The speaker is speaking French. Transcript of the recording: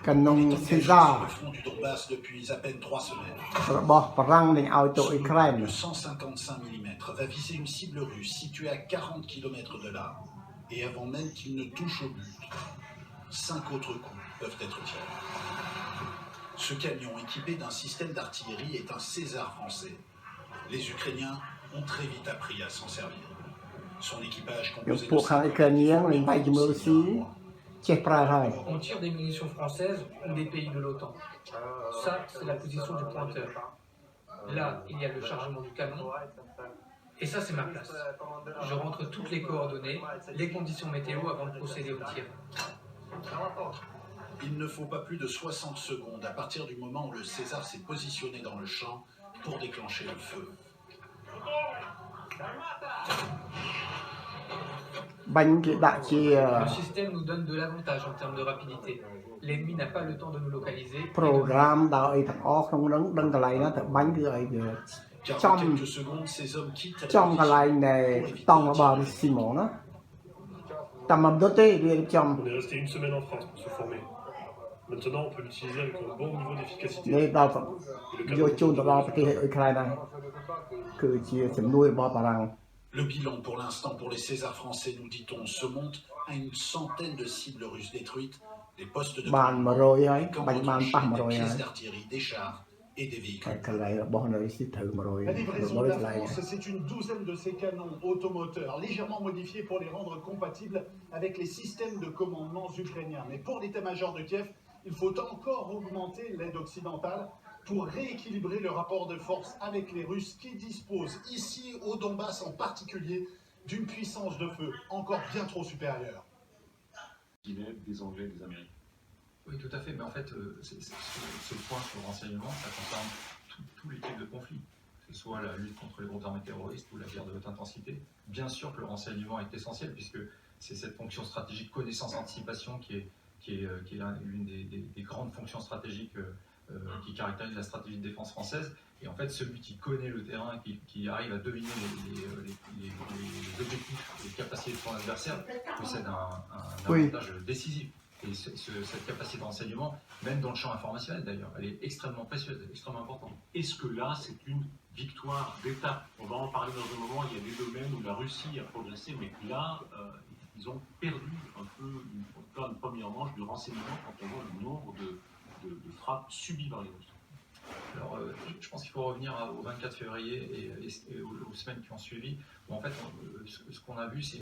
canon On est engagé César sur le front du Donbass depuis à peine 3 semaines. របស់បារាំងនឹងឲ្យទៅអ៊ុយក្រែន De 155 mm va viser une cible russe située à 40 km de là. Et avant même qu'il ne touche au but, 5 autres coups peuvent être tirés. Ce camion équipé d'un système d'artillerie est un César français. Les Ukrainiens ont très vite appris à s'en servir. Son équipage យក composé ពួក de ខាងអ៊ុយក្រែនយើងនឹងបាយជាមួយរុស្ស៊ីចេះប្រើហើយ On tire des munitions françaises ou des pays de l'OTAN. Ça, c'est la position du pointeur. Là, il y a le chargement du canon. Et ça, c'est ma place. Je rentre toutes les coordonnées, les conditions météo avant de procéder au tir. Il ne faut pas plus de 60 secondes à partir du moment où le César s'est positionné dans le champ pour déclencher le feu. បាញ់គេដាក់ជា Le système nous donne de l'avantage en termes de rapidité. L'ennemi n'a pas le temps de nous localiser. program ដល់អីទាំងអស់ក្នុងហ្នឹងដឹងកន្លែងណាទៅបាញ់គឺឲ្យវា Car Chom. en quelques secondes, ces hommes quittent ចំកន្លែងនៃតង់របស់រុស្ស៊ីហ្មងណាតាមមកទៅទេវាចំ On est resté une semaine en France pour se former. Maintenant, on peut l'utiliser avec un bon niveau d'efficacité. នេះដល់យកជូនទៅដល់ប្រទេសអ៊ុយក្រែនដែរគឺជាជំនួយរបស់បារាំង Le bilan pour l'instant pour les Césars français, nous dit-on, se monte à une centaine de cibles russes détruites, des postes de បាន commandement, 100ហើយ des camps បាញ់បានប៉ះ retranchés, 100 des ហើយ pièces d'artillerie, des chars et des តែ véhicules. កន្លែងរបស់នៅរុស្ស៊ីត្រូវ 100 La livraison 100 de កន្លែ la ង France, c'est une douzaine de ces canons automoteurs, légèrement modifiés pour les rendre compatibles avec les systèmes de commandement ukrainiens. Mais pour l'état-major de Kiev, il faut encore augmenter l'aide occidentale pour rééquilibrer le rapport de force avec les Russes qui disposent, ici au Donbass en particulier, d'une puissance de feu encore bien trop supérieure. Des Anglais, des Américains. Oui, tout à fait, mais en fait, ce point sur le renseignement, ça concerne tous les types de conflits, que ce soit la lutte contre les groupes armés terroristes ou la guerre de haute intensité. Bien sûr que le renseignement est essentiel, puisque c'est cette fonction stratégique connaissance-anticipation qui est l'une des grandes fonctions stratégiques qui caractérise la stratégie de défense française. Et en fait, celui qui connaît le terrain, qui arrive à deviner les objectifs, les capacités de son adversaire, possède un avantage décisif. Et cette capacité de renseignement, même dans le champ informationnel d'ailleurs, elle est extrêmement précieuse, extrêmement importante. Est-ce que là, c'est une victoire d'étape? On va en parler dans un moment. Il y a des domaines où la Russie a progressé, mais que là, ils ont perdu un peu une première manche de renseignement quand on voit le nombre de frappes subies par les Russes. Alors, je pense qu'il faut revenir au 24 février et aux semaines qui ont suivi, où en fait, ce qu'on a vu, c'est